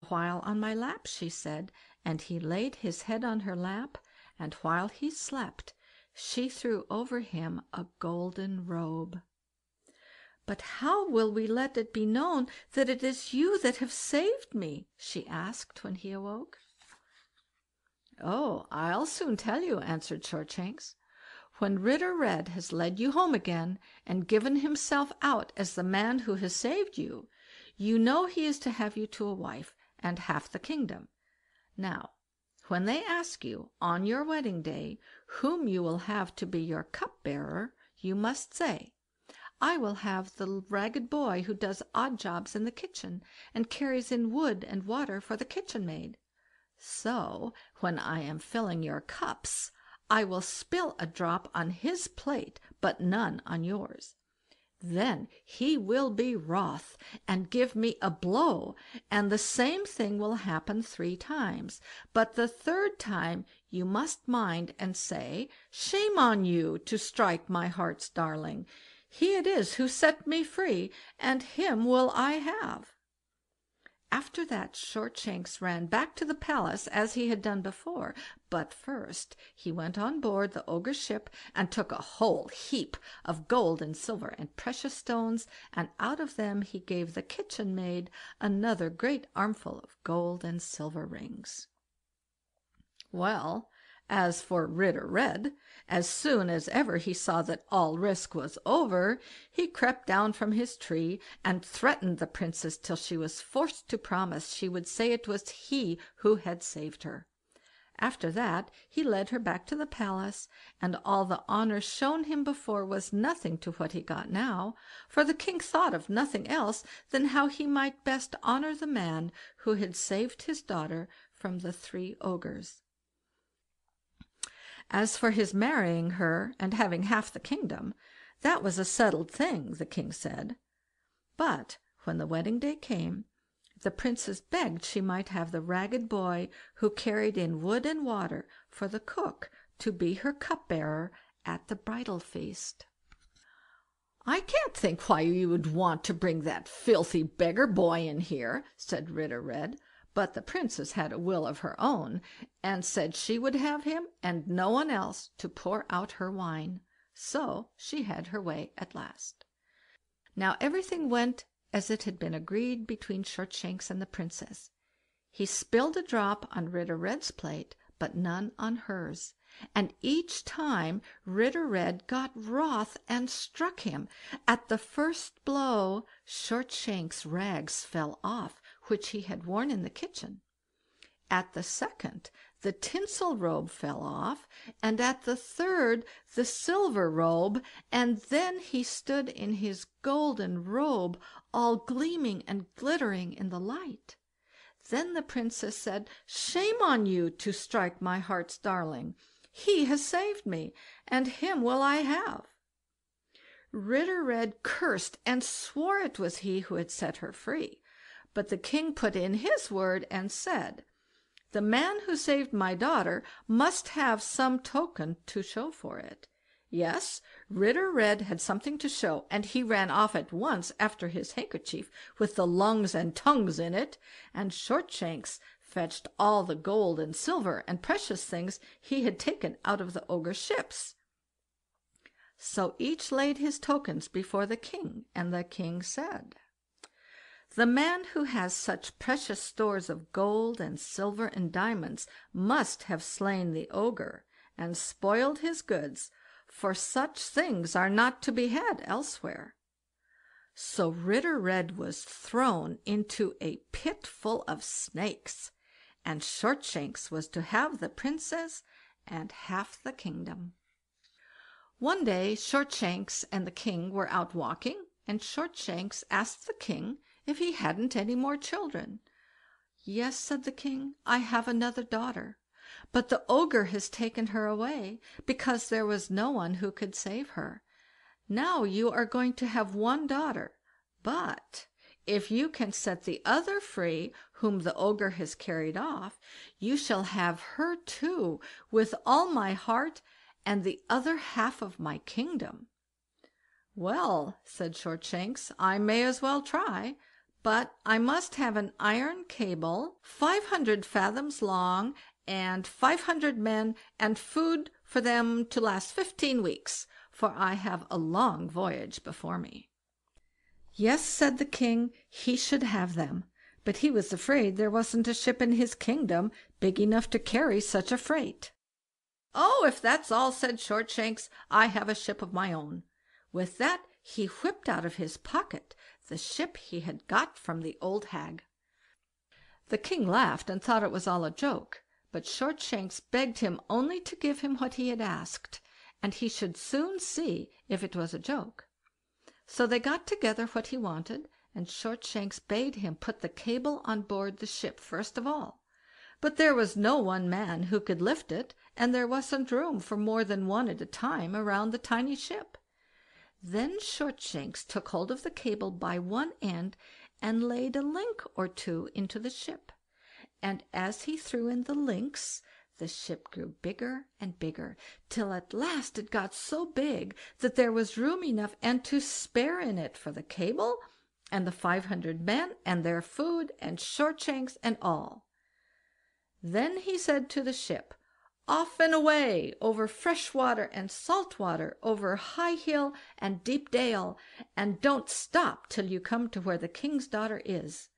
while on my lap," she said, and he laid his head on her lap, and while he slept, she threw over him a golden robe. "But how will we let it be known that it is you that have saved me?" she asked when he awoke. "Oh, I'll soon tell you", answered Shortshanks. "When Ritter Red has led you home again, and given himself out as the man who has saved you, you know he is to have you to a wife, and half the kingdom. Now, when they ask you, on your wedding day, whom you will have to be your cup-bearer, you must say, 'I will have the ragged boy who does odd jobs in the kitchen, and carries in wood and water for the kitchen maid. So, when I am filling your cups, I will spill a drop on his plate, but none on yours. Then he will be wroth, and give me a blow, and the same thing will happen 3 times, but the 3rd time you must mind and say, "Shame on you to strike my heart's darling. He it is who set me free, and him will I have." After that Shortshanks ran back to the palace as he had done before, but first he went on board the ogre's ship and took a whole heap of gold and silver and precious stones, and out of them he gave the kitchen maid another great armful of gold and silver rings. Well, as for Ritter Red, as soon as ever he saw that all risk was over, he crept down from his tree and threatened the Princess till she was forced to promise she would say it was he who had saved her. After that he led her back to the palace, and all the honour shown him before was nothing to what he got now, for the king thought of nothing else than how he might best honour the man who had saved his daughter from the 3 ogres. As for his marrying her and having half the kingdom, that was a settled thing, the king said. But when the wedding day came, the princess begged she might have the ragged boy who carried in wood and water for the cook to be her cupbearer at the bridal feast. "I can't think why you would want to bring that filthy beggar boy in here", said Ritter Red, but the princess had a will of her own, and said she would have him and no one else to pour out her wine. So she had her way at last. Now everything went as it had been agreed between Shortshanks and the princess. He spilled a drop on Ritter Red's plate, but none on hers, and each time Ritter Red got wroth and struck him. At the first blow Shortshanks' rags fell off, which he had worn in the kitchen. At the second the tinsel robe fell off, and at the third the silver robe, and then he stood in his golden robe, all gleaming and glittering in the light. Then the princess said, "Shame on you to strike my heart's darling. He has saved me, and him will I have." Ritter Red cursed and swore it was he who had set her free, but the king put in his word and said, "The man who saved my daughter must have some token to show for it." Yes, Ritter Red had something to show, and he ran off at once after his handkerchief with the lungs and tongues in it, and Shortshanks fetched all the gold and silver and precious things he had taken out of the ogre's ships. So each laid his tokens before the king, and the king said, "The man who has such precious stores of gold and silver and diamonds must have slain the ogre, and spoiled his goods, for such things are not to be had elsewhere." So Ritter Red was thrown into a pit full of snakes, and Shortshanks was to have the princess and half the kingdom. One day Shortshanks and the king were out walking, and Shortshanks asked the king if he hadn't any more children. "Yes", said the king, "I have another daughter, but the ogre has taken her away, because there was no one who could save her. Now you are going to have one daughter, but if you can set the other free, whom the ogre has carried off, you shall have her too, with all my heart, and the other half of my kingdom." "Well", said Shortshanks, "I may as well try, but I must have an iron cable, 500 fathoms long, and 500 men, and food for them to last 15 weeks, for I have a long voyage before me." Yes, said the king, he should have them, but he was afraid there wasn't a ship in his kingdom big enough to carry such a freight. "Oh, if that's all," said Shortshanks, "I have a ship of my own." With that he whipped out of his pocket the ship he had got from the old hag. The king laughed and thought it was all a joke, but Shortshanks begged him only to give him what he had asked, and he should soon see if it was a joke. So they got together what he wanted, and Shortshanks bade him put the cable on board the ship first of all. But there was no one man who could lift it, and there wasn't room for more than one at a time around the tiny ship. Then Shortshanks took hold of the cable by one end and laid a link or two into the ship, and as he threw in the links, the ship grew bigger and bigger, till at last it got so big that there was room enough and to spare in it for the cable, and the 500 men, and their food, and Shortshanks, and all. Then he said to the ship, "Off and away, over fresh water and salt water, over high hill and deep dale, and don't stop till you come to where the king's daughter is."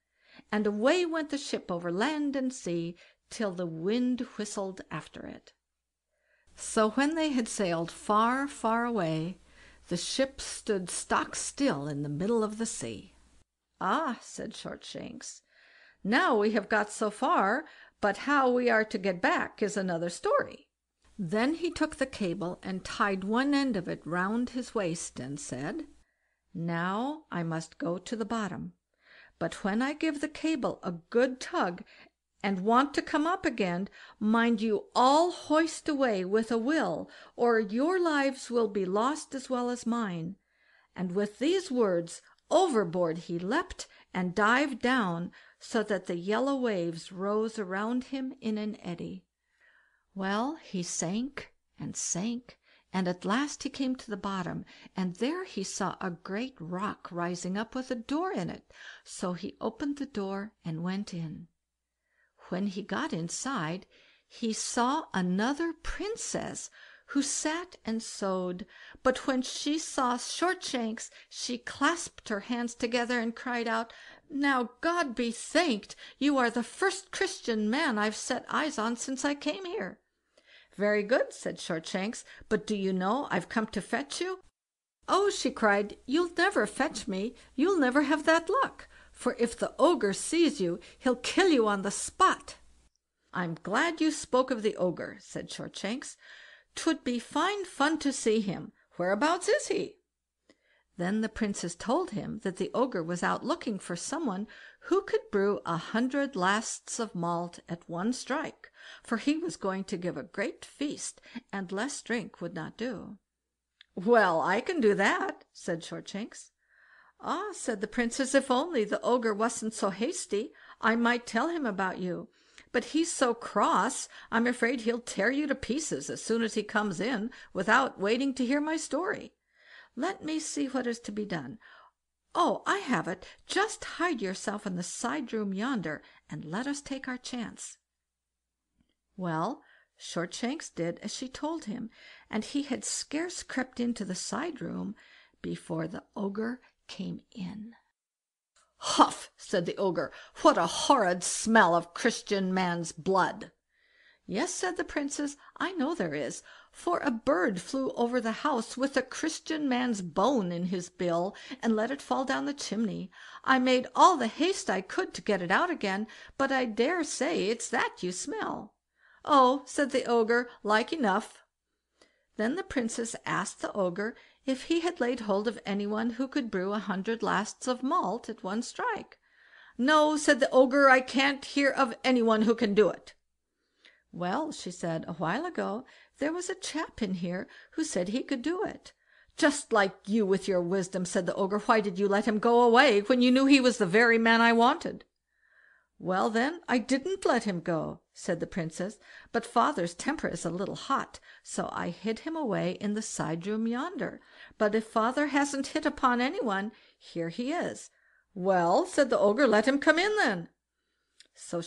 And away went the ship over land and sea, till the wind whistled after it. So when they had sailed far, far away, the ship stood stock still in the middle of the sea. "Ah," said Shortshanks, "now we have got so far, but how we are to get back is another story." Then he took the cable and tied one end of it round his waist, and said, "Now I must go to the bottom, but when I give the cable a good tug and want to come up again, mind you all hoist away with a will, or your lives will be lost as well as mine." And with these words overboard he leapt and dived down, so that the yellow waves rose around him in an eddy. Well, he sank and sank, and at last he came to the bottom, and there he saw a great rock rising up with a door in it, so he opened the door and went in. When he got inside, he saw another princess, who sat and sewed, but when she saw Shortshanks she clasped her hands together and cried out, "Now God be thanked, you are the first Christian man I've set eyes on since I came here." "Very good," said Shortshanks, "but do you know I've come to fetch you?" "Oh," she cried, "you'll never fetch me, you'll never have that luck, for if the ogre sees you he'll kill you on the spot." "I'm glad you spoke of the ogre," said Shortshanks. "'Twould be fine fun to see him. Whereabouts is he?" Then the princess told him that the ogre was out looking for someone who could brew 100 lasts of malt at one strike, for he was going to give a great feast, and less drink would not do. "Well, I can do that," said Shortshanks. "Ah," said the princess, "if only the ogre wasn't so hasty, I might tell him about you, but he's so cross I'm afraid he'll tear you to pieces as soon as he comes in, without waiting to hear my story. Let me see what is to be done. Oh, I have it. Just hide yourself in the side room yonder, and let us take our chance." Well, Shortshanks did as she told him, and he had scarce crept into the side room before the ogre came in. "Huff!" said the ogre, "what a horrid smell of Christian man's blood!" "Yes," said the princess, "I know there is, for a bird flew over the house with a Christian man's bone in his bill, and let it fall down the chimney. I made all the haste I could to get it out again, but I dare say it's that you smell." "Oh," said the ogre, "like enough." Then the princess asked the ogre if he had laid hold of anyone who could brew 100 lasts of malt at one strike. "No," said the ogre, "I can't hear of anyone who can do it." "Well," she said, "a while ago there was a chap in here who said he could do it." "Just like you with your wisdom," said the ogre. "Why did you let him go away when you knew he was the very man I wanted?" "Well, then, I didn't let him go," said the princess, "but father's temper is a little hot, so I hid him away in the side room yonder. But if father hasn't hit upon anyone, here he is. "Well", said the Ogre, "let him come in then." So